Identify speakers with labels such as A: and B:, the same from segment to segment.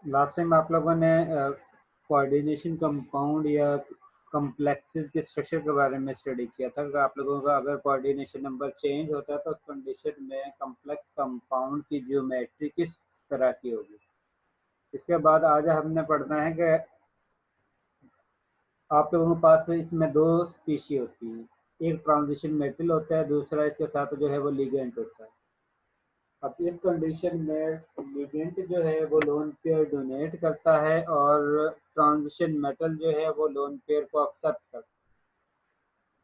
A: Last time आप लोगों ने कोऑर्डिनेशन कंपाउंड या कम्प्लेक्सेस के स्ट्रक्चर के बारे में स्टडी किया था कि आप लोगों का अगर कोऑर्डिनेशन नंबर चेंज होता है तो उस कंडीशन में कम्प्लेक्स कंपाउंड की ज्योमेट्री किस तरह की होगी। इसके बाद आज हमने पढ़ना है कि आप लोगों के पास इसमें दो स्पीशी होती है, एक ट्रांजिशन मेटल होता है, दूसरा इसके साथ जो है वो लिगेंड होता है। अब इस कंडीशन में लिगेंड जो है वो लोन पेयर डोनेट करता है और ट्रांजिशन मेटल जो है वो लोन पेयर को एक्सेप्ट करता है।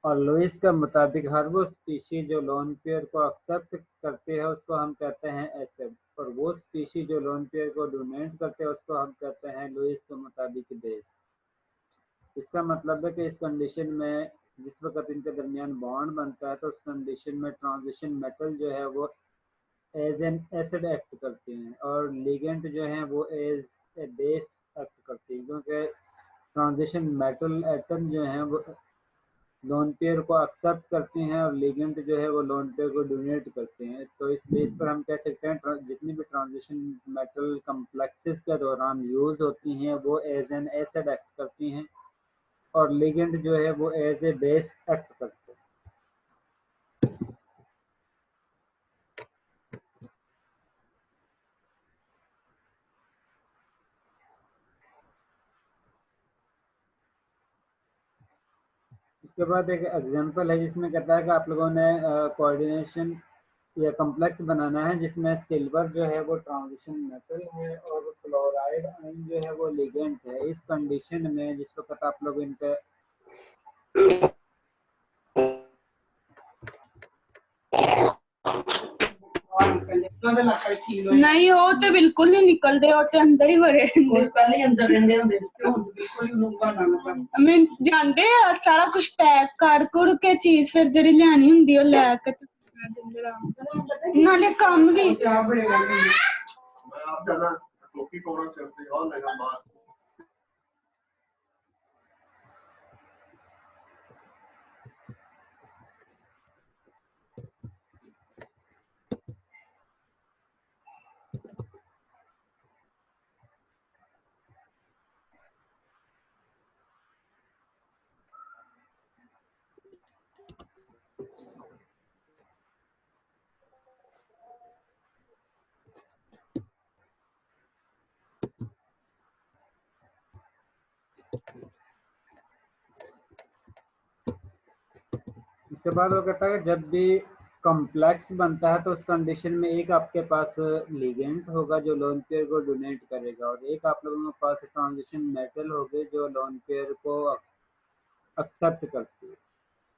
A: और लुइस के मुताबिक हर वो स्पीशी जो लोन पेयर को एक्सेप्ट करते हैं उसको हम कहते हैं एसिड, और वो स्पीशी जो लोन पेयर को डोनेट करते हैं उसको हम कहते हैं लुइस के मुताबिक बेस। इसका मतलब है कि इस कंडीशन में जिस वक्त इनके दरमियान बॉन्ड बनता है तो उस कंडीशन में ट्रांजिशन मेटल जो है वो एज एन एसिड एक्ट करते हैं और लिगेंड जो है वो एज ए बेस एक्ट करते हैं, क्योंकि ट्रांजिशन मेटल एटम जो है वो लोन पेयर को एक्सेप्ट करते हैं और लिगेंड जो है वो लोन पेयर को डोनेट करते हैं। तो इस बेस पर हम कह सकते हैं जितनी भी ट्रांजिशन मेटल कम्प्लेक्सेस के दौरान यूज होती हैं वो एज एन एसिड एक्ट करती हैं और लिगेंड जो है वो एज ए बेस एक्ट करते हैं। इसके बाद एक एग्जांपल है जिसमें कहता है कि आप लोगों ने कोऑर्डिनेशन या कम्प्लेक्स बनाना है जिसमें सिल्वर जो है वो ट्रांजिशन मेटल है और क्लोराइड आयन जो है वो लिगेंड है। इस कंडीशन में जिस वक्त आप लोग इनके
B: नहीं हो तो बिल्कुल नहीं निकलते होते, अंदर ही भरे पहले अंदर रहंदे होंदे ते हुन बिल्कुल ही उन्होंने बनाना मैं जानते सारा कुछ पैक कर कुड़ के चीज फिर जेडी लेनी हुंदी ओ लेके नाले काम भी
C: आप ज्यादा टोपी पौना करते और लगा बात।
A: इसके बाद वो कहता है जब भी कॉम्प्लेक्स बनता है तो उस कंडीशन में एक आपके पास लिगेंड होगा जो लोन पेयर को डोनेट करेगा और एक आप लोगों के पास ट्रांजिशन मेटल होगी जो लोन पेयर को एक्सेप्ट करती है।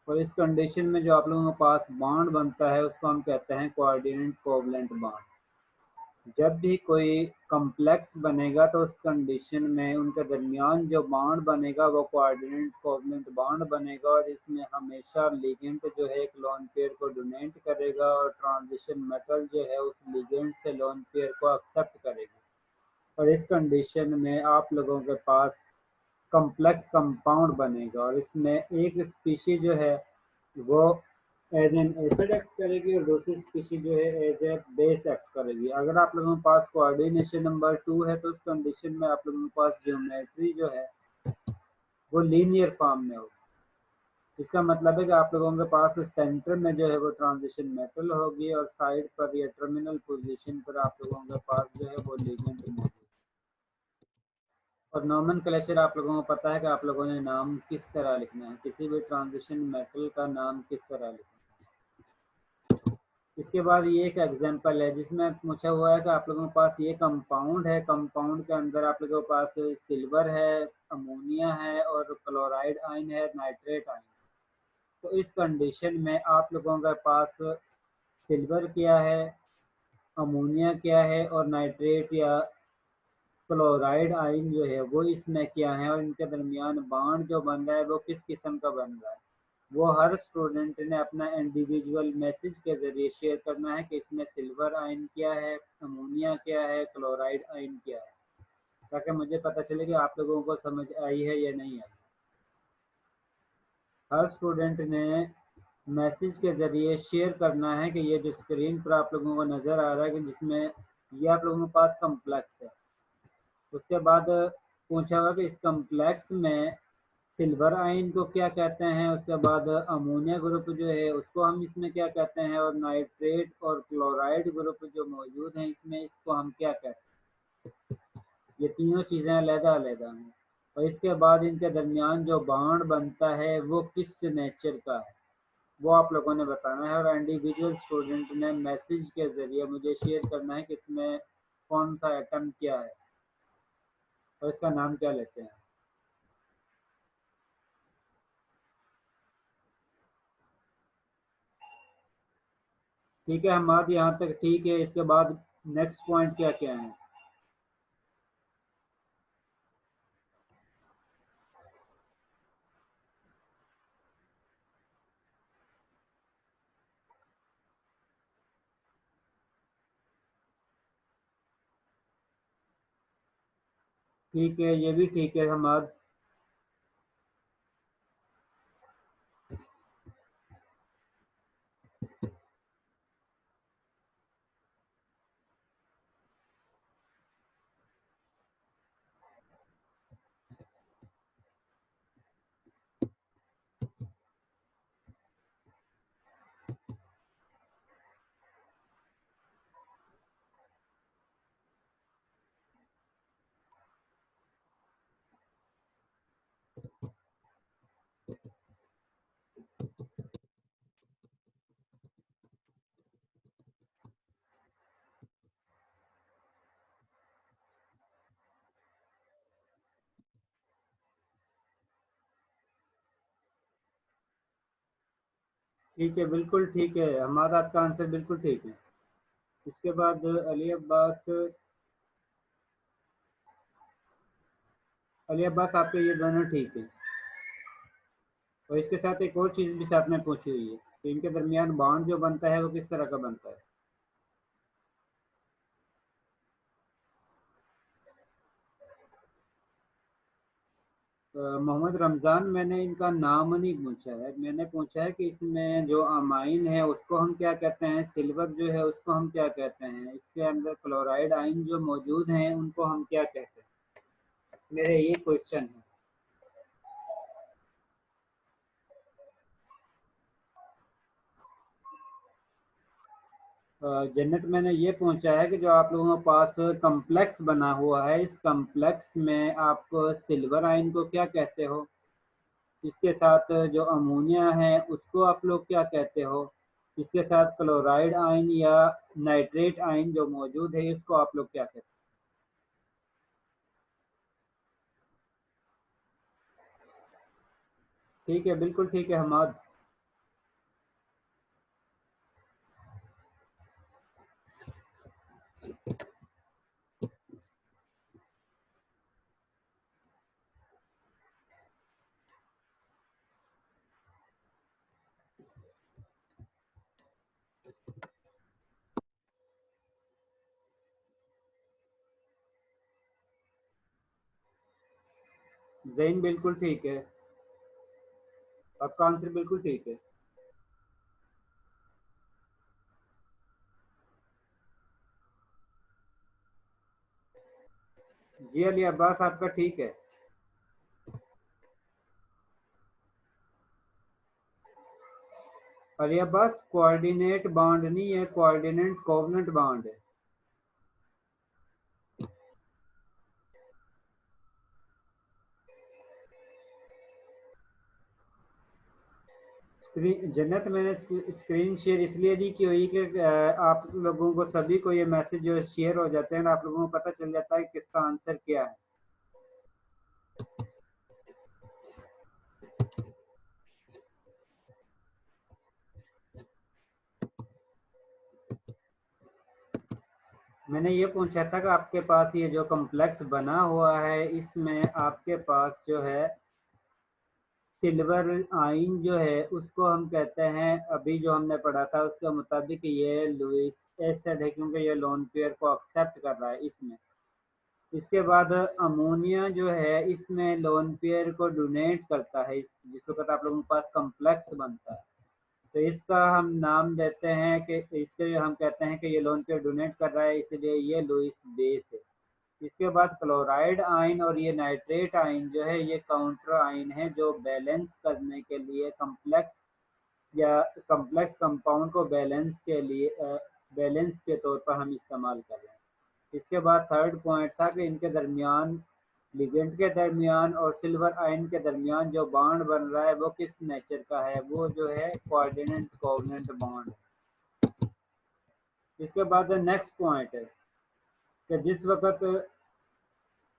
A: और इस कंडीशन में जो आप लोगों के पास बॉन्ड बनता है उसको हम कहते हैं कोऑर्डिनेट कोवलेंट बॉन्ड। जब भी कोई कॉम्प्लेक्स बनेगा तो उस कंडीशन में उनके दरमियान जो बॉन्ड बनेगा वो कोऑर्डिनेट कोवलेंट बॉन्ड बनेगा और इसमें हमेशा लिगेंड जो है एक लोन पेयर को डोनेट करेगा और ट्रांजिशन मेटल जो है उस लिगेंड से लोन पेयर को एक्सेप्ट करेगा। और इस कंडीशन में आप लोगों के पास कॉम्प्लेक्स कंपाउंड बनेगा और इसमें एक स्पीशी जो है वो एज एन एसिड एक्ट करेगी और दूसरी स्पीशी जो है एज ए बेस एक्ट करेगी। अगर आप लोगों के पास कोऑर्डिनेशन नंबर 2 है तो उस कंडीशन में आप लोगों के पास ज्योमेट्री जो है वो लीनियर फॉर्म में होगी। इसका मतलब है कि आप लोगों के पास सेंटर में जो है वो ट्रांजिशन मेटल होगी और साइड पर या टर्मिनल पोजीशन पर आप लोगों के पास जो है वो लिगेंड मौजूद। और नोमेनक्लेचर आप लोगों को पता है कि आप लोगों ने नाम किस तरह लिखना है, किसी भी ट्रांजिशन मेटल का नाम किस तरह लिखना है। इसके बाद ये एक एग्जांपल है जिसमें पूछा हुआ है कि आप लोगों के पास ये कंपाउंड है, कंपाउंड के अंदर आप लोगों के पास सिल्वर है, अमोनिया है और क्लोराइड आयन है, नाइट्रेट आयन। तो इस कंडीशन में आप लोगों के पास सिल्वर क्या है, अमोनिया क्या है और नाइट्रेट या क्लोराइड आयन जो है वो इसमें क्या है और इनके दरमियान बॉन्ड जो बन रहा है वो किस किस्म का बन रहा है, वो हर स्टूडेंट ने अपना इंडिविजुअल मैसेज के ज़रिए शेयर करना है कि इसमें सिल्वर आयन क्या है, अमोनिया क्या है, क्लोराइड आयन क्या है, ताकि मुझे पता चले कि आप लोगों को समझ आई है या नहीं आई। हर स्टूडेंट ने मैसेज के ज़रिए शेयर करना है कि ये जो स्क्रीन पर आप लोगों को नज़र आ रहा है कि जिसमें ये आप लोगों के पास कम्प्लेक्स है। उसके बाद पूछा हुआ कि इस कम्प्लेक्स में सिल्वर आयन को क्या कहते हैं, उसके बाद अमोनिया ग्रुप जो है उसको हम इसमें क्या कहते हैं, और नाइट्रेट और क्लोराइड ग्रुप जो मौजूद हैं इसमें, इसको हम क्या कहते हैं। ये तीनों चीज़ें अलग-अलग हैं। और इसके बाद इनके दरमियान जो बॉन्ड बनता है वो किस नेचर का है वो आप लोगों ने बताना है, और इंडिविजुअल स्टूडेंट ने मैसेज के ज़रिए मुझे शेयर करना है कि इसमें कौन सा एटम क्या है और इसका नाम क्या लेते हैं। ठीक है हमाद, यहाँ तक ठीक है। इसके बाद नेक्स्ट पॉइंट क्या क्या है। ठीक है, ये भी ठीक है हमाद। ठीक है, बिल्कुल ठीक है हमाद, आपका आंसर बिल्कुल ठीक है। इसके बाद अली अब्बास आपके ये दोनों ठीक है। और इसके साथ एक और चीज़ भी साथ में पूछी हुई है कि इनके दरमियान बॉन्ड जो बनता है वो किस तरह का बनता है। मोहम्मद रमज़ान, मैंने इनका नाम नहीं पूछा है, मैंने पूछा है कि इसमें जो अमाइन है उसको हम क्या कहते हैं, सिल्वर जो है उसको हम क्या कहते हैं, इसके अंदर क्लोराइड आइन जो मौजूद हैं उनको हम क्या कहते हैं। मेरे ये क्वेश्चन है। जन्नत, मैंने ये पूछा है कि जो आप लोगों के पास कम्प्लेक्स बना हुआ है, इस कम्प्लेक्स में आप सिल्वर आयन को क्या कहते हो, इसके साथ जो अमोनिया है उसको आप लोग क्या कहते हो, इसके साथ क्लोराइड आयन या नाइट्रेट आयन जो मौजूद है इसको आप लोग क्या कहते हैं। ठीक है, बिल्कुल ठीक है हमाद। जैन, बिल्कुल ठीक है, आपका आंसर बिल्कुल ठीक है। जी अली अब्बास, आपका ठीक है। अली अब्बास, कोऑर्डिनेट बॉन्ड नहीं है, कोऑर्डिनेट कोवेनेंट बॉन्ड है। जन्नत, मैंने स्क्रीन शेयर इसलिए नहीं की हुई कि आप लोगों को सभी को ये मैसेज जो शेयर हो जाते हैं, आप लोगों को पता चल जाता है कि किसका आंसर क्या है। मैंने ये पूछा था कि आपके पास ये जो कॉम्प्लेक्स बना हुआ है इसमें आपके पास जो है सिल्वर आइन जो है उसको हम कहते हैं, अभी जो हमने पढ़ा था उसके मुताबिक ये लुइस एसिड है क्योंकि ये लोन पेयर को एक्सेप्ट कर रहा है इसमें। इसके बाद अमोनिया जो है इसमें लोन पेयर को डोनेट करता है, जिस वक्त आप लोगों के पास कॉम्प्लेक्स बनता है। तो इसका हम नाम देते हैं कि इसके हम कहते हैं कि ये लोन पेयर डोनेट कर रहा है, इसलिए ये लुईस बेस है। इसके बाद क्लोराइड आयन और ये नाइट्रेट आयन जो है ये काउंटर आयन है, जो बैलेंस करने के लिए कम्प्लेक्स कंपाउंड को बैलेंस के लिए बैलेंस के तौर पर हम इस्तेमाल कर रहे हैं। इसके बाद थर्ड पॉइंट था कि इनके दरमियान, लिगेंड के दरमियान और सिल्वर आयन के दरमियान जो बॉन्ड बन रहा है वो किस नेचर का है, वो जो है कोऑर्डिनेट कोवेलेंट बॉन्ड। इसके बाद नेक्स्ट पॉइंट है कि जिस वक्त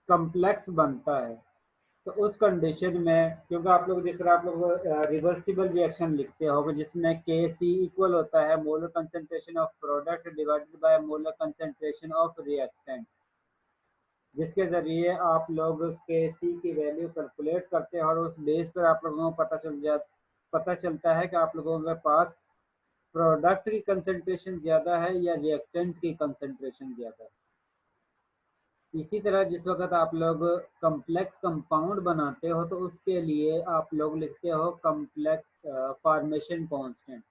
A: कम्प्लेक्स बनता है तो उस कंडीशन में, क्योंकि आप लोग जिस तरह आप लोग रिवर्सिबल रिएक्शन लिखते होगे जिसमें Kc इक्वल होता है molar concentration of product divided by molar concentration of reactant, जिसके ज़रिए आप लोग Kc की वैल्यू कैलकुलेट करते हैं और उस बेस पर आप लोगों को पता चलता है कि आप लोगों के पास प्रोडक्ट की कंसंट्रेशन ज़्यादा है या रिएक्टेंट की कंसंट्रेशन ज़्यादा है। इसी तरह जिस वक्त आप लोग कम्प्लेक्स कंपाउंड बनाते हो तो उसके लिए आप लोग लिखते हो कम्प्लेक्स फॉर्मेशन कांस्टेंट,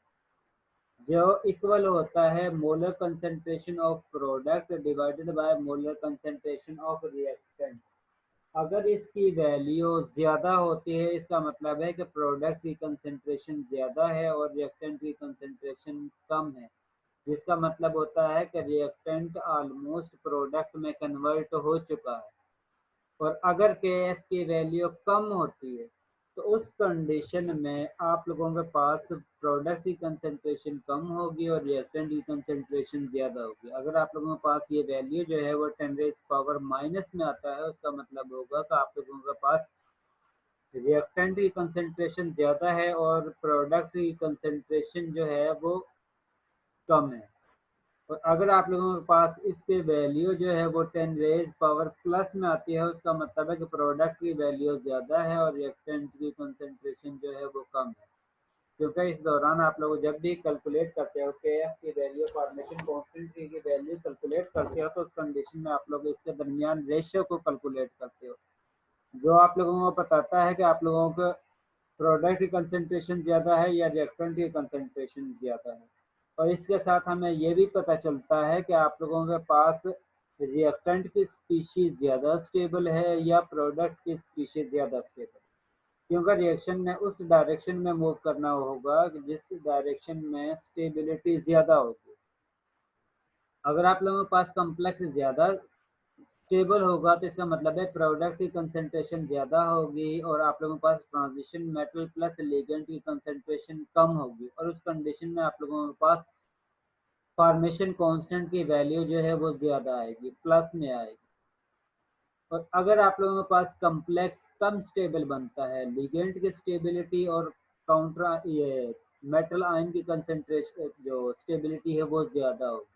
A: जो इक्वल होता है molar concentration of product divided by molar concentration of reactant. अगर इसकी वैल्यू ज़्यादा होती है इसका मतलब है कि प्रोडक्ट की कंसंट्रेशन ज़्यादा है और रिएक्टेंट की कंसंट्रेशन कम है, जिसका मतलब होता है कि रिएक्टेंट ऑलमोस्ट प्रोडक्ट में कन्वर्ट हो चुका है। और अगर Kf की वैल्यू कम होती है तो उस कंडीशन में आप लोगों के पास प्रोडक्ट की कंसंट्रेशन कम होगी और रिएक्टेंट की कंसंट्रेशन ज़्यादा होगी। अगर आप लोगों के पास ये वैल्यू जो है वो 10⁻⁻- में आता है, उसका मतलब होगा कि आप लोगों के पास रिएक्टेंट की कंसंट्रेशन ज़्यादा है और प्रोडक्ट की कंसंट्रेशन जो है वो कम है। और अगर आप लोगों के पास इसके वैल्यू जो है वो 10⁻+ में आती है, उसका मतलब है कि प्रोडक्ट की वैल्यू ज़्यादा है और रिएक्टेंट की कंसंट्रेशन जो है वो कम है। क्योंकि इस दौरान आप लोग जब भी कैलकुलेट करते हो Kf की वैल्यू, फॉर्मेशन कांस्टेंट की वैल्यू कैलकुलेट करते हो तो उस कंडीशन में आप लोग इसके दरमियान रेशियो को कैलकुलेट करते हो, जो आप लोगों को बताता है कि आप लोगों को प्रोडक्ट की कंसंट्रेशन ज़्यादा है या रिएक्टेंट की कंसंट्रेशन ज़्यादा है। और इसके साथ हमें ये भी पता चलता है कि आप लोगों के पास रिएक्टेंट की स्पीशीज़ ज़्यादा स्टेबल है या प्रोडक्ट की स्पीशीज़ ज़्यादा स्टेबल, क्योंकि रिएक्शन ने उस डायरेक्शन में मूव करना होगा जिस डायरेक्शन में स्टेबिलिटी ज़्यादा होगी। अगर आप लोगों के पास कम्प्लेक्स ज़्यादा स्टेबल होगा तो इसका मतलब है प्रोडक्ट की कंसंट्रेशन ज़्यादा होगी और आप लोगों के पास ट्रांजिशन मेटल प्लस लिगेंड की कंसंट्रेशन कम होगी, और उस कंडीशन में आप लोगों के पास फॉर्मेशन कांस्टेंट की वैल्यू जो है वो ज़्यादा आएगी, प्लस में आएगी। और अगर आप लोगों के पास कम्प्लेक्स कम स्टेबल बनता है, लिगेंड की स्टेबिलिटी और काउंटर ये मेटल आयन की कंसंट्रेशन जो स्टेबिलिटी है वो ज़्यादा होगी।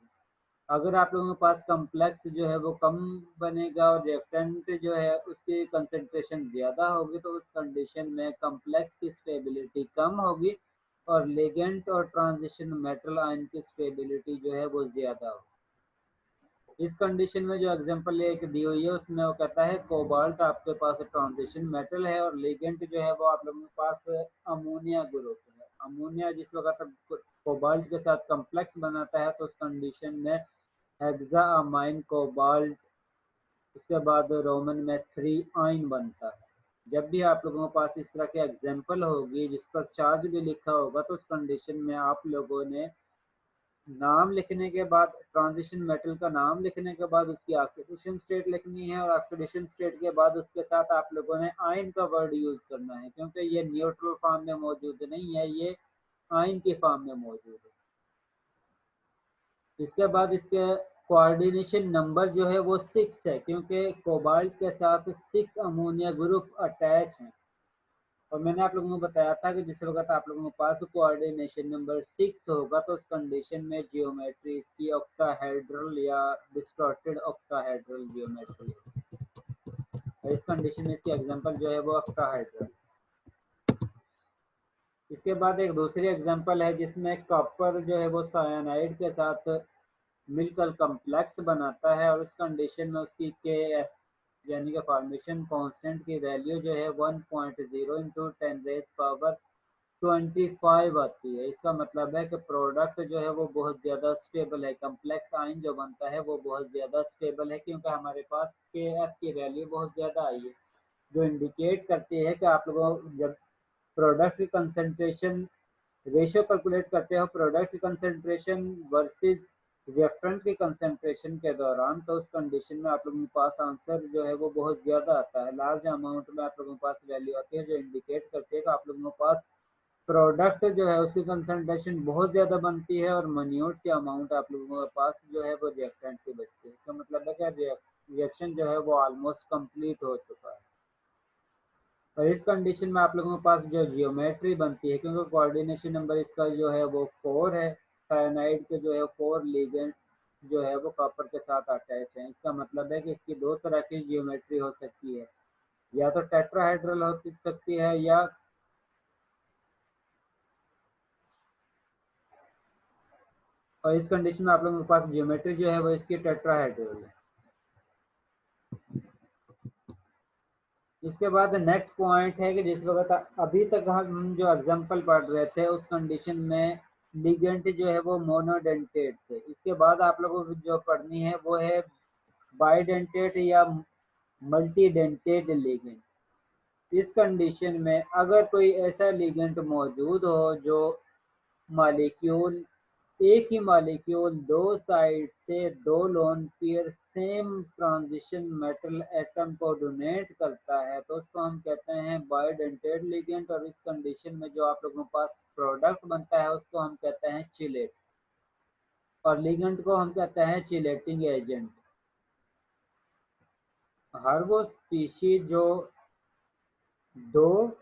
A: अगर आप लोगों के पास कम्प्लेक्स जो है वो कम बनेगा और रिएक्टेंट जो है उसकी कंसंट्रेशन ज़्यादा होगी, तो उस कंडीशन में कम्प्लेक्स की स्टेबिलिटी कम होगी और लिगेंड और ट्रांजिशन मेटल आयन की स्टेबिलिटी जो है वो ज़्यादा होगी। इस कंडीशन में जो एग्जांपल एक दी हुई है उसमें वो कहता है कोबाल्ट आपके पास ट्रांजिशन मेटल है और लिगेंड जो है वो आप लोगों के पास अमोनिया ग्रुप है। अमोनिया जिस वक्त कोबाल्ट के साथ कम्प्लेक्स बनाता है तो उस कंडीशन में हेक्सामाइन कोबाल्ट, उसके बाद रोमन में 3 आइन बनता है। जब भी आप लोगों के पास इस तरह के एग्जांपल होगी जिस पर चार्ज भी लिखा होगा तो उस कंडीशन में आप लोगों ने नाम लिखने के बाद, ट्रांजिशन मेटल का नाम लिखने के बाद उसकी ऑक्सीडेशन स्टेट लिखनी है और ऑक्सीडेशन स्टेट के बाद उसके साथ आप लोगों ने आयन का वर्ड यूज करना है, क्योंकि ये न्यूट्रल फॉर्म में मौजूद नहीं है, ये आयन की फॉर्म में मौजूद है। इसके बाद इसके कोऑर्डिनेशन नंबर जो है वो 6 है, क्योंकि कोबाल्ट के साथ 6 अमोनिया ग्रुप अटैच हैं। और मैंने आप लोगों को बताया था कि जिस वक्त आप लोगों के पास कोऑर्डिनेशन नंबर 6 होगा तो उस कंडीशन में जियोमेट्री की ऑक्टाहेड्रल या डिस्टॉर्टेड ऑक्टाहेड्रल जियोमेट्री है। इस कंडीशन में इसकी एग्जांपल जो है वो ऑक्टाहेड्रल। इसके बाद एक दूसरी एग्जांपल है जिसमें कॉपर जो है वो साइनाइड के साथ मिलकर कम्प्लेक्स बनाता है और उस कंडीशन में उसकी Kf यानी कि फॉर्मेशन कांस्टेंट की वैल्यू जो है 1.0 × 10⁻⁻² 25 आती है। इसका मतलब है कि प्रोडक्ट जो है वो बहुत ज़्यादा स्टेबल है। कम्प्लेक्स आयन जो बनता है वो बहुत ज़्यादा स्टेबल है, क्योंकि हमारे पास KF की वैल्यू बहुत ज़्यादा आई है, जो इंडिकेट करती है कि आप लोगों जब प्रोडक्ट की कंसंट्रेशन रेशियो कैलकुलेट करते हो प्रोडक्ट की कंसंट्रेशन वर्सेस रिएक्टेंट की कंसंट्रेशन के दौरान, तो उस कंडीशन में आप लोगों के पास आंसर जो है वो बहुत ज़्यादा आता है। लार्ज अमाउंट में आप लोगों के पास वैल्यू आती है, जो इंडिकेट करती है कि आप लोगों के पास प्रोडक्ट जो है उसकी कंसंट्रेशन बहुत ज़्यादा बनती है और मिन्यूट की अमाउंट आप लोगों के पास जो है वो रिएक्टेंट की बचती है। इसका मतलब है कि रिएक्शन जो है वो ऑलमोस्ट कंप्लीट हो चुका है। और इस कंडीशन में आप लोगों के पास जो जियोमेट्री बनती है, क्योंकि कोऑर्डिनेशन नंबर इसका जो है वो 4 है, साइनाइड के जो है 4 लिगेंड जो है वो कॉपर के साथ अटैच है। इसका मतलब है कि इसकी दो तरह की जियोमेट्री हो सकती है, या तो टेट्राहेड्रल हो सकती है या और इस कंडीशन में आप लोगों के पास जियोमेट्री जो है वो इसकी टेट्राहेड्रल है। इसके बाद नेक्स्ट पॉइंट है कि जिस वक्त अभी तक हम जो एग्जांपल पढ़ रहे थे उस कंडीशन में लिगेंड जो है वो मोनोडेंटेट थे। इसके बाद आप लोगों को जो पढ़नी है वो है बाइडेंटेट या मल्टीडेंटेट लिगेंड। इस कंडीशन में अगर कोई ऐसा लिगेंड मौजूद हो जो मॉलिक्यूल एक ही मॉलिक्यूल दो साइड से दो lone pair same transition metal atom को डोनेट करता है, तो उसको हम कहते हैं बाइडेंटेड लिगेंड। और इस कंडीशन में जो आप लोगों के पास प्रोडक्ट बनता है उसको हम कहते हैं चिलेट, और लिगेंड को हम कहते हैं चिलेटिंग एजेंट। हर वो स्पीशीज जो दो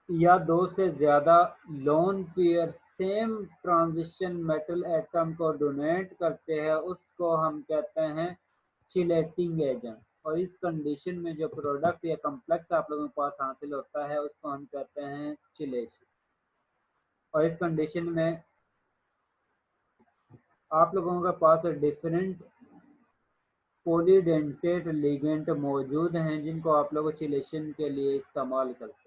A: या दो से ज्यादा lone pair same transition metal atom को डोनेट करते हैं उसको हम कहते हैं चिलेटिंग एजेंट। और इस कंडीशन में जो प्रोडक्ट या कम्प्लेक्स आप लोगों के पास हासिल होता है उसको हम कहते हैं चिलेशन। और इस कंडीशन में आप लोगों के पास डिफरेंट पॉलीडेंटेट लिगेंड मौजूद हैं जिनको आप लोग चिलेशन के लिए इस्तेमाल करते हैं।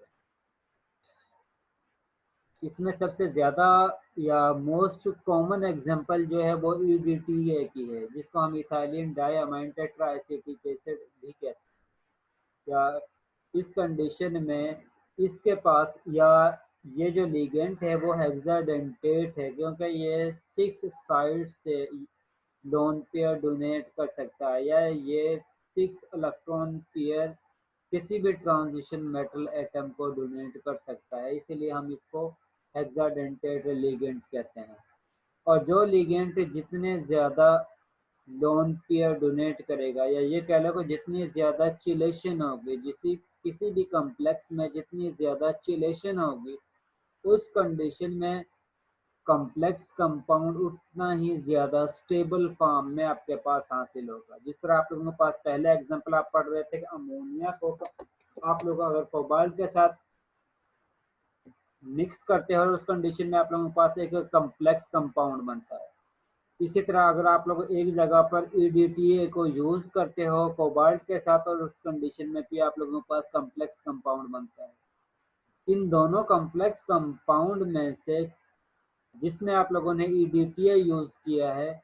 A: इसमें सबसे ज़्यादा या मोस्ट कॉमन एग्जांपल जो है वो EDTA की है, जिसको हम इथाइलिन डाइअमाइन टेट्राएसिटिक एसिड भी कहते हैं। या इस कंडीशन में इसके पास या ये जो लिगेंड है वो हेक्साडेंटेट है, क्योंकि ये 6 साइड से लोन पेयर डोनेट कर सकता है, या ये 6 इलेक्ट्रॉन पेयर किसी भी ट्रांजिशन मेटल एटम को डोनेट कर सकता है, इसीलिए हम इसको हेक्साडेंटेट लिगेंड कहते हैं। और जो लिगेंड जितने ज़्यादा लोन पेयर डोनेट करेगा, या ये कह लो कि जितनी ज़्यादा चिलेशन होगी, किसी भी कम्प्लेक्स में जितनी ज़्यादा चिलेशन होगी उस कंडीशन में कॉम्प्लेक्स कंपाउंड उतना ही ज़्यादा स्टेबल फॉर्म में आपके पास हासिल होगा। जिस तरह आप लोगों के पास पहले एग्जांपल आप पढ़ रहे थे कि अमोनिया को आप लोग अगर कोबाल्ट के साथ मिक्स करते हो और उस कंडीशन में आप लोगों के पास एक कॉम्प्लेक्स कंपाउंड बनता है। इसी तरह अगर आप लोग एक जगह पर EDTA को यूज़ करते हो कोबाल्ट के साथ और उस कंडीशन में भी आप लोगों के पास कॉम्प्लेक्स कंपाउंड बनता है। इन दोनों कॉम्प्लेक्स कंपाउंड में से जिसमें आप लोगों ने EDTA यूज़ किया है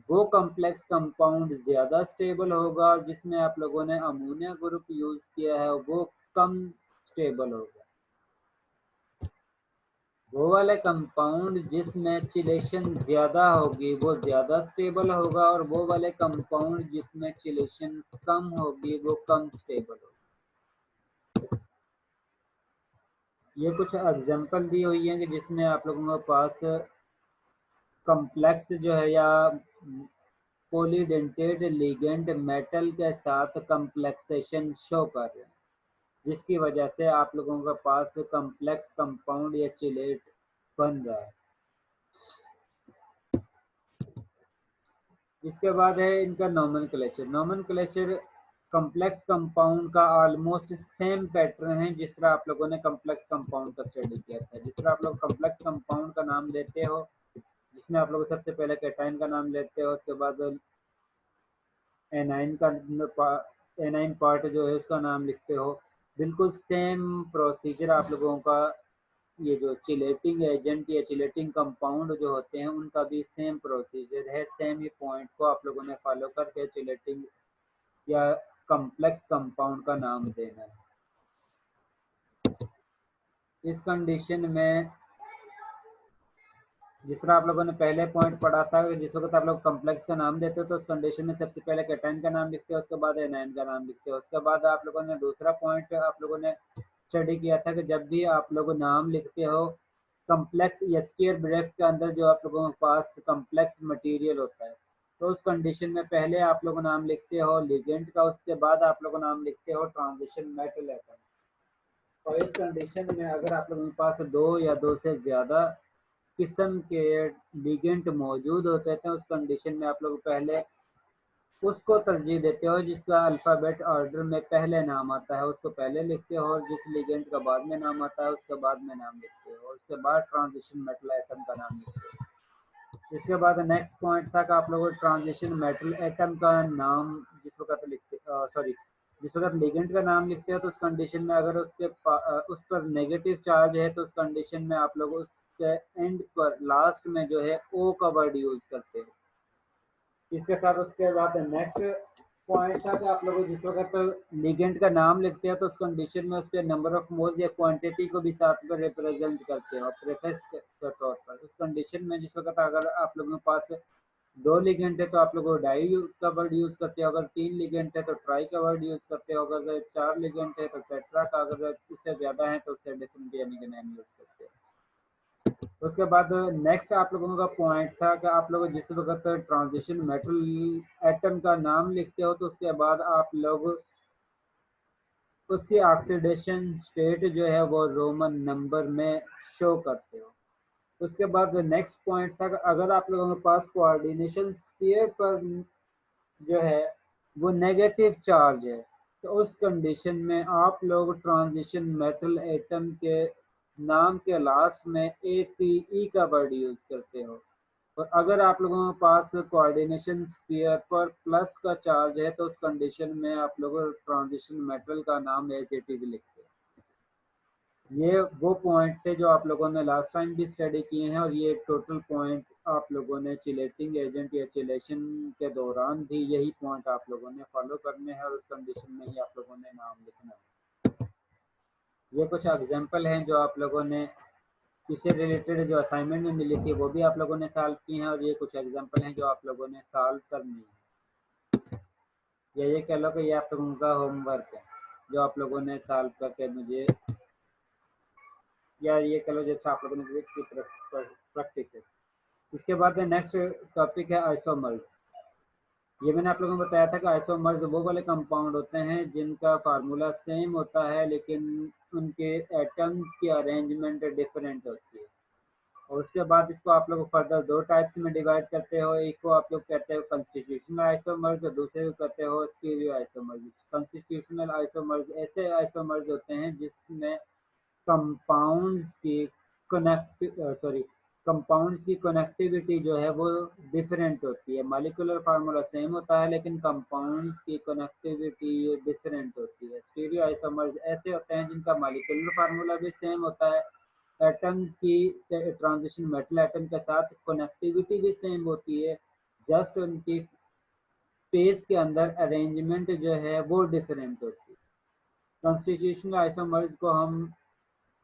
A: वो कॉम्प्लेक्स कंपाउंड ज़्यादा स्टेबल होगा, और जिसमें आप लोगों ने अमोनिया ग्रुप यूज़ किया है वो कम स्टेबल होगा। वो वाले कंपाउंड जिसमें चिलेशन ज़्यादा होगी वो ज़्यादा स्टेबल होगा, और वो वाले कंपाउंड जिसमें चिलेशन कम होगी वो कम स्टेबल होगा। ये कुछ एग्जांपल दी हुई हैं कि जिसमें आप लोगों के पास कॉम्प्लेक्स जो है या पॉलीडेंटेट लिगेंड मेटल के साथ कॉम्प्लेक्सेशन शो कर रहे हैं, जिसकी वजह से आप लोगों के पास कॉम्प्लेक्स कंपाउंड या चिलेट बन रहा है। इसके बाद है इनका नोमेनक्लेचर। नोमेनक्लेचर कॉम्प्लेक्स कंपाउंड का ऑलमोस्ट सेम पैटर्न है जिस तरह आप लोगों ने कॉम्प्लेक्स कंपाउंड का स्टडी किया था। जिस तरह आप लोग कॉम्प्लेक्स कंपाउंड का नाम लेते हो, जिसमें आप लोग सबसे पहले कैटाइन का नाम लेते हो, उसके बाद एनाइन पार्ट जो है उसका नाम लिखते हो। बिल्कुल सेम प्रोसीजर आप लोगों का ये जो चिलेटिंग एजेंट या चिलेटिंग कंपाउंड जो होते हैं उनका भी सेम प्रोसीजर है, सेम ही पॉइंट को आप लोगों ने फॉलो करके चिलेटिंग या कम्प्लेक्स कंपाउंड का नाम देना है। इस कंडीशन में जिस तरह आप लोगों ने पहले पॉइंट पढ़ा था, जिस वक्त आप लोग कम्प्लेक्स का नाम देते हो तो उस कंडीशन में सबसे पहले कैटायन का नाम लिखते हो, उसके बाद एनायन का नाम लिखते हो। उसके बाद आप लोगों ने दूसरा पॉइंट आप लोगों ने स्टडी किया था कि जब भी आप लोग नाम लिखते हो कम्प्लेक्स या स्क्वायर ब्रैकेट के अंदर जो आप लोगों के पास कम्प्लेक्स मटेरियल होता है तो उस कंडीशन में पहले आप लोग नाम लिखते हो लिगेंड का, उसके बाद आप लोग नाम लिखते हो ट्रांजिशन मेटल एटम। और इस कंडीशन में अगर आप लोगों के पास दो या दो से ज़्यादा किस्म के लिगेंड मौजूद होते हैं उस कंडीशन में आप लोग पहले उसको तरजीह देते हो जिसका अल्फ़ाबेट ऑर्डर में पहले नाम आता है उसको पहले लिखते हो, और जिस लिगेंड का बाद में नाम आता है उसके बाद में नाम लिखते हो, और उसके बाद ट्रांजिशन मेटल एटम का नाम लिखते हो। इसके बाद नेक्स्ट पॉइंट था कि आप लोग ट्रांजिशन मेटल एटम का नाम जिस वक्त लिखते जिस वक्त लिगेंड का नाम लिखते हो तो उस कंडीशन में अगर उस पर नेगेटिव चार्ज है तो उस कंडीशन में आप लोग उसके एंड पर लास्ट में जो है ओ का वर्ड यूज करते हो। इसके साथ उसके बाद नेक्स्ट पॉइंट था कि आप लोग जिस वक्त लिगेंड का नाम लिखते हैं तो उस कंडीशन में उसके नंबर ऑफ मोल्स या क्वांटिटी को भी साथ में रिप्रेजेंट करते हो प्रेफेस के तौर पर। उस कंडीशन में जिस वक्त अगर आप लोगों के पास दो लिगेंड है तो आप लोग डाई का वर्ड यूज करते हो, अगर तीन लिगेंड है तो ट्राई का वर्ड यूज करते हो, अगर चार लिगेंड है तो टेट्रा का, अगर उससे ज्यादा है तो उससे डिफरेंट यानी कि नेम यूज करते हो। उसके बाद नेक्स्ट आप लोगों का पॉइंट था कि आप लोग जिस वक्त ट्रांजिशन मेटल एटम का नाम लिखते हो तो उसके बाद आप लोग उसकी ऑक्सीडेशन स्टेट जो है वो रोमन नंबर में शो करते हो। उसके बाद नेक्स्ट पॉइंट था कि अगर आप लोगों के पास कोऑर्डिनेशन स्फीयर पर जो है वो नेगेटिव चार्ज है तो उस कंडीशन में आप लोग ट्रांजिशन मेटल एटम के नाम के लास्ट में ATE का वर्ड यूज करते हो, और अगर आप लोगों के पास कोऑर्डिनेशन स्फीयर पर प्लस का चार्ज है तो उस कंडीशन में आप लोग ट्रांजिशन मेटल का नाम एज इट इज लिखते हैं। ये वो पॉइंट थे जो आप लोगों ने लास्ट टाइम भी स्टडी किए हैं, और ये टोटल पॉइंट आप लोगों ने चिलेटिंग एजेंट या चिलेशन के दौरान भी यही पॉइंट आप लोगों ने फॉलो करने हैं और उस कंडीशन में ही आप लोगों ने नाम लिखना है। ये कुछ एग्जांपल हैं जो आप लोगों ने इससे रिलेटेड जो असाइनमेंट में मिली थी वो भी आप लोगों ने सॉल्व की हैं, और ये कुछ एग्जांपल हैं जो आप लोगों ने सॉल्व करनी है, या ये कह लो कि ये आप लोगों का होमवर्क है जो आप लोगों ने सॉल्व करके मुझे, या ये कह लो जैसे आप लोगों ने प्रैक्टिस है। इसके बाद नेक्स्ट टॉपिक है आइसोमर्स। ये मैंने आप लोगों को बताया था कि आइसोमर्स वो वाले कंपाउंड होते हैं जिनका फार्मूला सेम होता है लेकिन उनके एटम्स की अरेंजमेंट डिफरेंट होती है। और उसके बाद इसको आप लोग फर्दर दो टाइप्स में डिवाइड करते हो, एक को आप लोग कहते हो कंस्टिट्यूशनल आइसोमर्स और दूसरे को कहते हो स्टीरियो आइसोमर्स। कंस्टिट्यूशनल आइसोमर्स ऐसे आइसोमर्स होते हैं जिसमें कंपाउंड्स की कनेक्टिविटी जो है वो डिफरेंट होती है। मॉलिक्यूलर फार्मूला सेम होता है लेकिन कंपाउंड्स की कनेक्टिविटी डिफरेंट होती है। स्टीरियो आइसोमर्स ऐसे होते हैं जिनका मॉलिक्यूलर फार्मूला भी सेम होता है, एटम्स की ट्रांजिशन मेटल एटम के साथ कनेक्टिविटी भी सेम होती है, जस्ट उनकी स्पेस के अंदर अरेंजमेंट जो है वो डिफरेंट होती है। कॉन्स्टिट्यूशनल आइसोमर्स को हम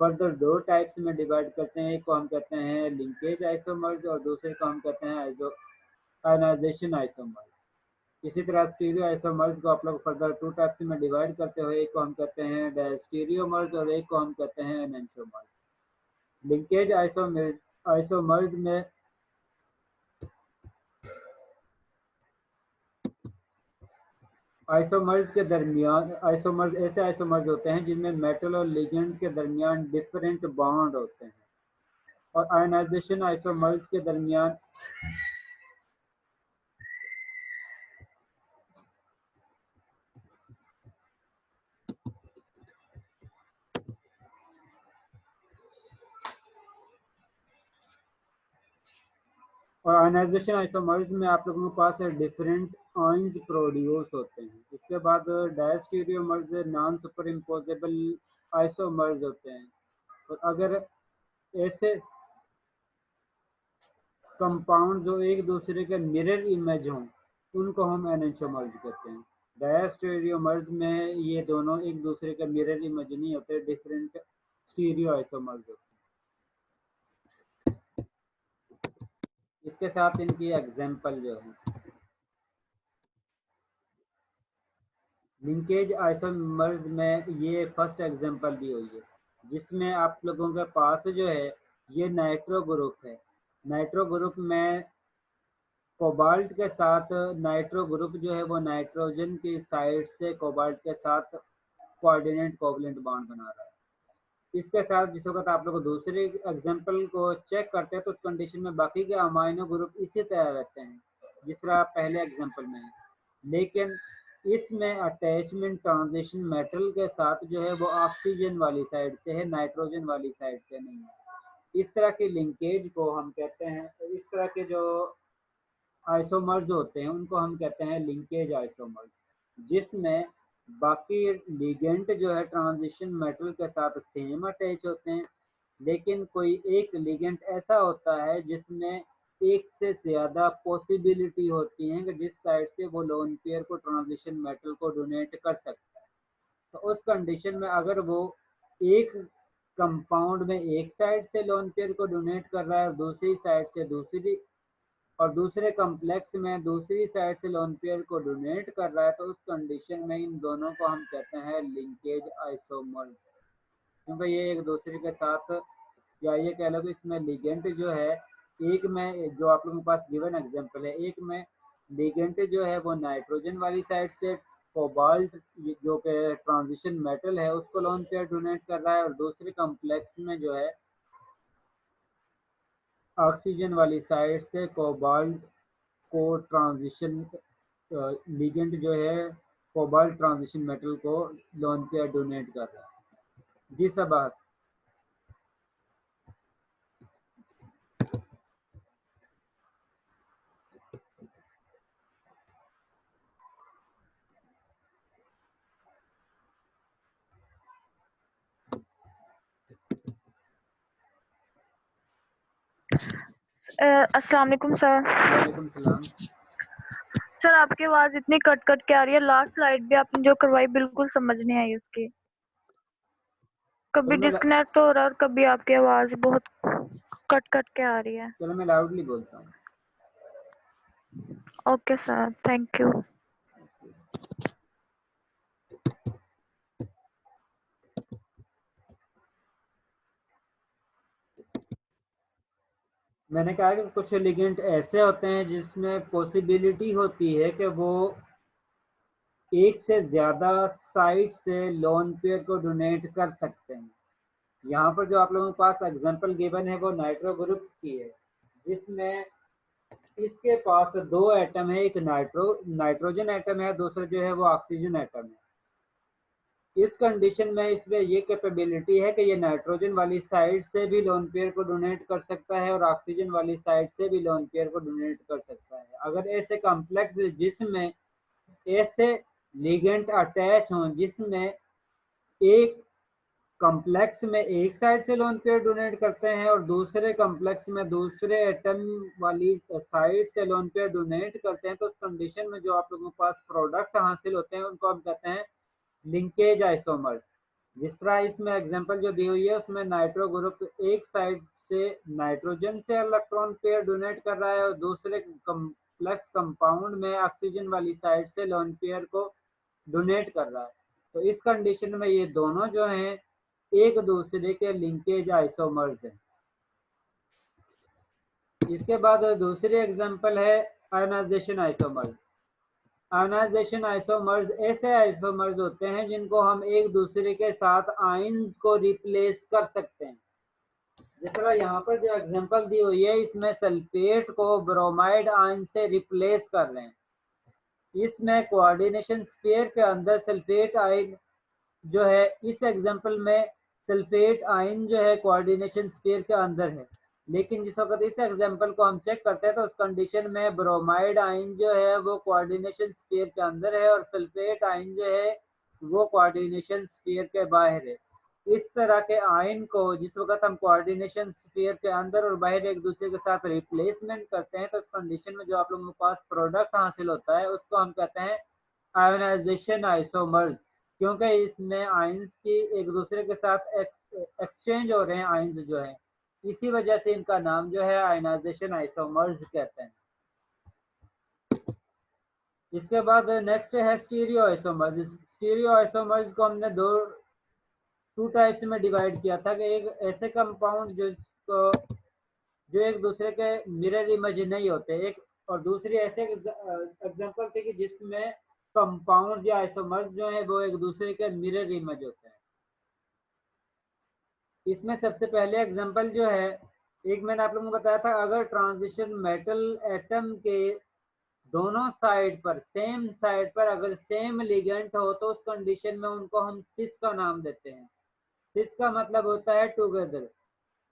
A: फर्दर दो टाइप्स में डिवाइड करते हैं, एक को हम कहते हैं लिंकेज आइसोमर्स और दूसरे को हम कहते हैं आयोनाइजेशन आइसोमर्स। इसी तरह स्टीरियो आइसोमर्स को आप लोग फर्दर टू टाइप्स में डिवाइड करते हुए एक को हम कहते हैं डायस्टीरियोमर्स और एक को हम कहते हैं एनेंशियोमर्स। लिंकेज आइसोमर्स में आइसोमर्स के दरमियान ऐसे आइसोमर्स होते हैं जिनमें मेटल और लिगेंड के दरमियान डिफरेंट बॉन्ड होते हैं, और आयोनाइजेशन आइसोमर्स के दरमियान आयोनाइजेशन आइसोमर्स में आप लोगों के पास डिफरेंट आयंस प्रोड्यूस होते हैं। इसके बाद diastereomers non super imposable isomers होते हैं, और अगर ऐसे कंपाउंड जो एक दूसरे के मिरर इमेज हों उनको हम एनेंटियोमर्स कहते हैं। डायस्टेरियोमर्स में ये दोनों एक दूसरे के मिरर इमेज नहीं होते, डिफरेंट स्टीरियो आइसोमर्स होते हैं। इसके साथ इनकी एग्जांपल जो है, लिंकेज आइसोमर्स में ये फर्स्ट एग्जांपल दी हुई है, जिसमें आप लोगों के पास जो है ये नाइट्रो ग्रुप है। नाइट्रो ग्रुप में कोबाल्ट के साथ नाइट्रो ग्रुप जो है वो नाइट्रोजन की साइड से कोबाल्ट के साथ कोऑर्डिनेट कोवलेंट बॉन्ड बना रहा है। इसके साथ जिस वक्त आप लोग दूसरे एग्जांपल को चेक करते हैं तो उस कंडीशन में बाकी के अमाइनो ग्रुप इसी तरह रहते हैं जिस तरह पहले एग्जांपल में है, लेकिन इसमें अटैचमेंट ट्रांजिशन मेटल के साथ जो है वो ऑक्सीजन वाली साइड से है, नाइट्रोजन वाली साइड से नहीं है। इस तरह के लिंकेज को हम कहते हैं, इस तरह के जो आइसोमर्स होते हैं उनको हम कहते हैं लिंकेज आइसोमर्स, जिसमें बाकी लिगेंड जो है ट्रांजिशन मेटल के साथ सेम अटैच होते हैं, लेकिन कोई एक लिगेंड ऐसा होता है जिसमें एक से ज़्यादा पॉसिबिलिटी होती है कि जिस साइड से वो लोन पेयर को ट्रांजिशन मेटल को डोनेट कर सकता है। तो उस कंडीशन में अगर वो एक कंपाउंड में एक साइड से लोन पेयर को डोनेट कर रहा है और दूसरी साइड से दूसरी और दूसरे कॉम्प्लेक्स में दूसरी साइड से लोन पेयर को डोनेट कर रहा है, तो उस कंडीशन में इन दोनों को हम कहते हैं लिंकेज आइसोमर्स, क्योंकि ये एक दूसरे के साथ, या ये कह लो कि इसमें लिगेंड जो है एक में, जो आप लोगों के पास गिवन एग्जांपल है, एक में लिगेंड जो है वो नाइट्रोजन वाली साइड से कोबाल्ट जो कि ट्रांजिशन मेटल है उसको लोन पेयर डोनेट कर रहा है, और दूसरे कॉम्प्लेक्स में जो है ऑक्सीजन वाली साइड से कोबाल्ट को ट्रांजिशन लिगेंड जो है कोबाल्ट ट्रांजिशन मेटल को लोन पेयर डोनेट कर रहा है। जी सब बात।
D: अस्सलाम वालेकुम सर।
A: वालेकुम सलाम।
D: सर आपकी आवाज इतनी कट कट के आ रही है, लास्ट स्लाइड भी आपने जो करवाई बिल्कुल समझ नहीं आई उसकी, कभी
A: चलो मैं
D: डिस्कनेक्ट हो रहा है और कभी आपकी आवाज बहुत कट कट के आ रही है।
A: चलो मैं लाउडली बोलता हूँ।
D: Okay sir, thank you.
A: मैंने कहा कि कुछ लिगेंड ऐसे होते हैं जिसमें पॉसिबिलिटी होती है कि वो एक से ज़्यादा साइड से लोन पेयर को डोनेट कर सकते हैं। यहाँ पर जो आप लोगों के पास एग्जांपल गिवन है वो नाइट्रो ग्रुप की है, जिसमें इसके पास दो एटम है, एक नाइट्रोजन एटम है, दूसरा जो है वो ऑक्सीजन एटम है। इस कंडीशन में इसमें ये कैपेबिलिटी है कि ये नाइट्रोजन वाली साइड से भी लोन पेयर को डोनेट कर सकता है और ऑक्सीजन वाली साइड से भी लोन पेयर को डोनेट कर सकता है। अगर ऐसे कॉम्प्लेक्स जिसमें ऐसे लिगेंड अटैच हों जिसमें एक कॉम्प्लेक्स में एक साइड से लोन पेयर डोनेट करते हैं और दूसरे कॉम्प्लेक्स में दूसरे एटम वाली साइड से लोन पेयर डोनेट करते हैं, तो उस कंडीशन में जो आप लोगों के पास प्रोडक्ट हासिल होते हैं उनको हम कहते हैं लिंकेज आइसोमर्स। जिस तरह इसमें एग्जांपल जो दी हुई है उसमें नाइट्रो ग्रुप एक साइड से नाइट्रोजन से इलेक्ट्रॉन पेयर डोनेट कर रहा है और दूसरे कॉम्प्लेक्स कंपाउंड में ऑक्सीजन वाली साइड से लोन पेयर को डोनेट कर रहा है। तो इस कंडीशन में ये दोनों जो हैं एक दूसरे के लिंकेज आइसोमर्स हैं। इसके बाद दूसरी एग्जांपल है आयनाइजेशन आइसोमर्स। आयनाइजेशन आइसोमर्स ऐसे आइसोमर्स होते हैं जिनको हम एक दूसरे के साथ आयंस को रिप्लेस कर सकते हैं। जिस तरह यहाँ पर जो एग्जांपल दी हुई है इसमें सल्फेट को ब्रोमाइड आयन से रिप्लेस कर रहे हैं। इसमें कोऑर्डिनेशन स्फीयर के अंदर सल्फेट आयन जो है, इस एग्जांपल में सल्फेट आयन जो है कोऑर्डिनेशन स्फीयर के अंदर है, लेकिन जिस वक्त इस एग्जांपल को हम चेक करते हैं तो उस कंडीशन में ब्रोमाइड आयन जो है वो कोऑर्डिनेशन स्फीयर के अंदर है और सल्फेट आयन जो है वो कोऑर्डिनेशन स्फीयर के बाहर है। इस तरह के आयन को जिस वक्त हम कोऑर्डिनेशन स्फीयर के अंदर और बाहर एक दूसरे के साथ रिप्लेसमेंट करते हैं तो उस कंडीशन में जो आप लोगों के पास प्रोडक्ट हासिल होता है उसको हम कहते हैं आयोनाइजेशन आइसोमर्स, क्योंकि इसमें आयंस की एक दूसरे के साथ एक्सचेंज हो रहे हैं आयंस जो है, इसी वजह से इनका नाम जो है आयोनाइजेशन आइसोमर्स कहते हैं। इसके बाद नेक्स्ट है स्टीरियो आइसोमर्स। स्टीरियो आइसोमर्स को हमने टू टाइप्स में डिवाइड किया था कि एक ऐसे कंपाउंड जो एक दूसरे के मिरर इमेज नहीं होते, एक और दूसरी ऐसे एग्जांपल थे कि जिसमें कंपाउंड या आइसोमर्स जो है वो एक दूसरे के मिरर इमेज होते हैं। इसमें सबसे पहले एग्जांपल जो है, एक मैंने आप लोगों को बताया था, अगर ट्रांजिशन मेटल एटम के दोनों साइड पर सेम साइड पर अगर सेम लिगेंड हो तो उस कंडीशन में उनको हम सिस का नाम देते हैं। सिस का मतलब होता है टुगेदर।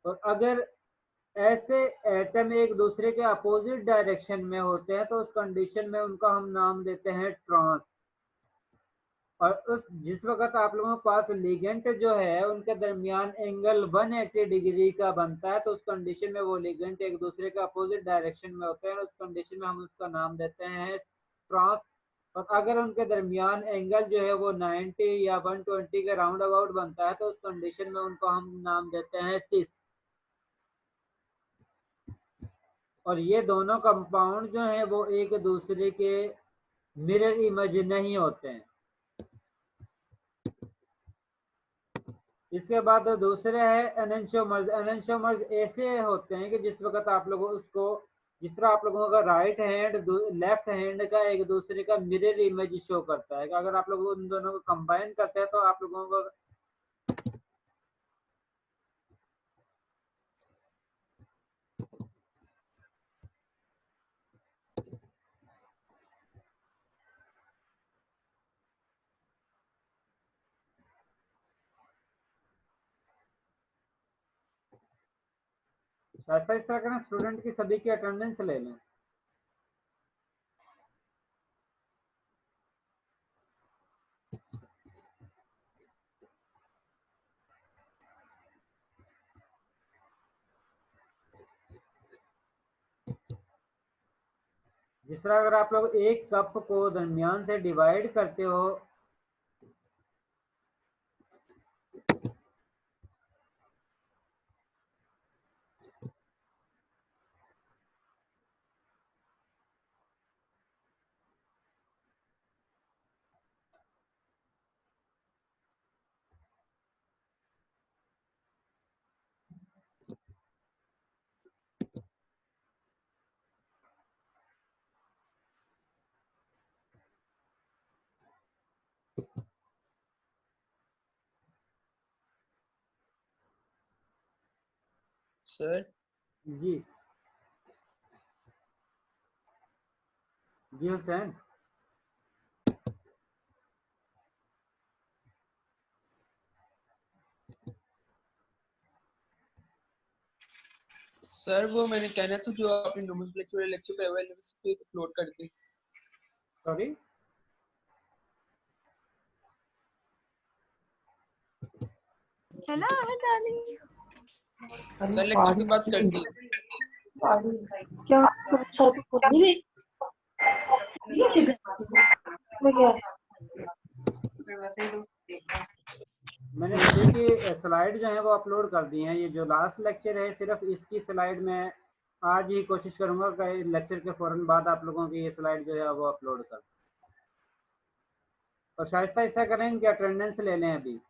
A: और अगर ऐसे एटम एक दूसरे के अपोजिट डायरेक्शन में होते हैं तो उस कंडीशन में उनका हम नाम देते हैं ट्रांस। और उस जिस वक्त आप लोगों के पास लिगेंट जो है उनके दरमियान एंगल 180 डिग्री का बनता है तो उस कंडीशन में वो लिगेंट एक दूसरे के अपोजिट डायरेक्शन में होते हैं, उस कंडीशन में हम उसका नाम देते हैं ट्रांस। और अगर उनके दरमियान एंगल जो है वो 90 या 120 के राउंड अबाउट बनता है तो उस कंडीशन में उनको हम नाम देते हैं सिस। और ये दोनों कंपाउंड जो है वो एक दूसरे के मिरर इमेज नहीं होते हैं। इसके बाद दूसरे है एनेंशियोमर्स। एनेंशियोमर्स ऐसे होते हैं कि जिस वक्त आप लोगों उसको, जिस तरह आप लोगों का राइट हैंड लेफ्ट हैंड का एक दूसरे का मिरर इमेज शो करता है, कि अगर आप लोग उन दोनों को कंबाइन करते हैं तो आप लोगों को ऐसा इस तरह करना, स्टूडेंट की सभी की अटेंडेंस ले लें। जिस तरह अगर आप लोग एक कप को दरमियान से डिवाइड करते हो
E: सर।
A: जी जी हुसैन।
E: सर वो मैंने कहना था जो आपने नोमेनक्लेचर वाले लेक्चर पे अवेलेबल पे अपलोड कर दी।
A: Sorry
D: hello darling.
E: Sir lecture की बात कर दी
D: क्या
A: मैंने सभी की स्लाइड जो है वो अपलोड कर दी हैं। ये जो लास्ट लेक्चर है सिर्फ इसकी स्लाइड में आज ही कोशिश करूंगा कि लेक्चर के फौरन बाद आप लोगों की ये स्लाइड जो है वो अपलोड कर, और शाइस्ता ऐसा करें कि अटेंडेंस ले लें अभी।